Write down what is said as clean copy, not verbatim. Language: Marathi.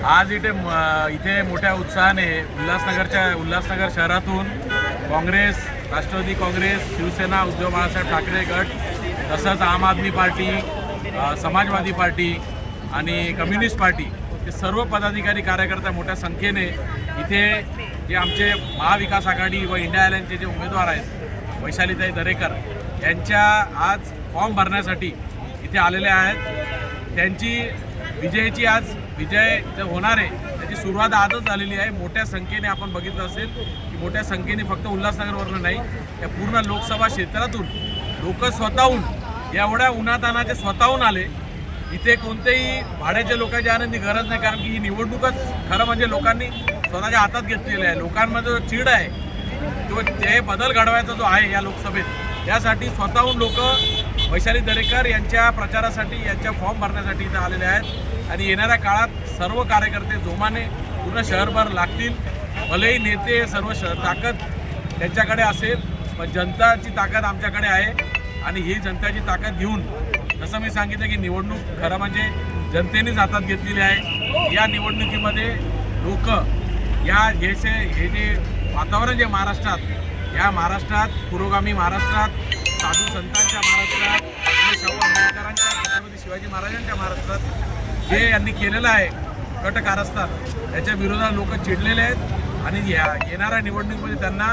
आज इथे मोठ्या उत्साहाने उल्हासनगर शहरातून काँग्रेस, राष्ट्रवादी काँग्रेस, शिवसेना, उद्धव बाळासाहेब ठाकरे गट, तसंच आम आदमी पार्टी, समाजवादी पार्टी आणि कम्युनिस्ट पार्टी हे सर्व पदाधिकारी कार्यकर्ते मोठ्या संख्येने इथे जे आमचे महाविकास आघाडी व इंडिया अलायन्सचे जे उमेदवार आहेत वैशालीताई दरेकर यांच्या आज फॉर्म भरण्यासाठी इथे आलेले आहेत। त्यांची विजयाची आज विजय जे होणार आहे त्याची सुरुवात आजच झालेली आहे। मोठ्या संख्येने आपण बघितलं असेल की मोठ्या संख्येने फक्त उल्हासनगरवरून नाही या पूर्ण लोकसभा क्षेत्रातून लोक स्वतःहून एवढ्या उन्हातानाचे स्वतःहून आले। इथे कोणतेही भाड्याच्या लोकांची आनंदी गरज नाही, कारण की ही निवडणूकच खरं म्हणजे लोकांनी स्वतःच्या हातात घेतलेली आहे। लोकांमध्ये जो चीड आहे तो ते बदल घडवायचा जो आहे या लोकसभेत यासाठी स्वतःहून लोक वैशाली दरेकर यांच्या प्रचारासाठी यांच्या फॉर्म भरण्यासाठी इथे आलेले आहेत आणि येणाऱ्या काळात सर्व कार्यकर्ते जोमाने पूर्ण शहरभर लागतील। भलेही नेते सर्व ताकद त्यांच्याकडे असेल पण जनताची ताकद आमच्याकडे आहे आणि ही जनताची ताकद घेऊन जसं मी सांगितलं की निवडणूक खरं म्हणजे जनतेनेच हातात घेतलेली आहे। या निवडणुकीमध्ये लोक हे जे वातावरण जे महाराष्ट्रात पुरोगामी महाराष्ट्रात साधू संतांच्या महाराष्ट्रात शाहू आंबेडकरांच्या छत्रपती शिवाजी महाराजांच्या महाराष्ट्रात जे यांनी केलेलं आहे कट कारस्थान त्याच्या विरोधात लोक चिडलेले आहेत आणि येणाऱ्या निवडणुकीमध्ये त्यांना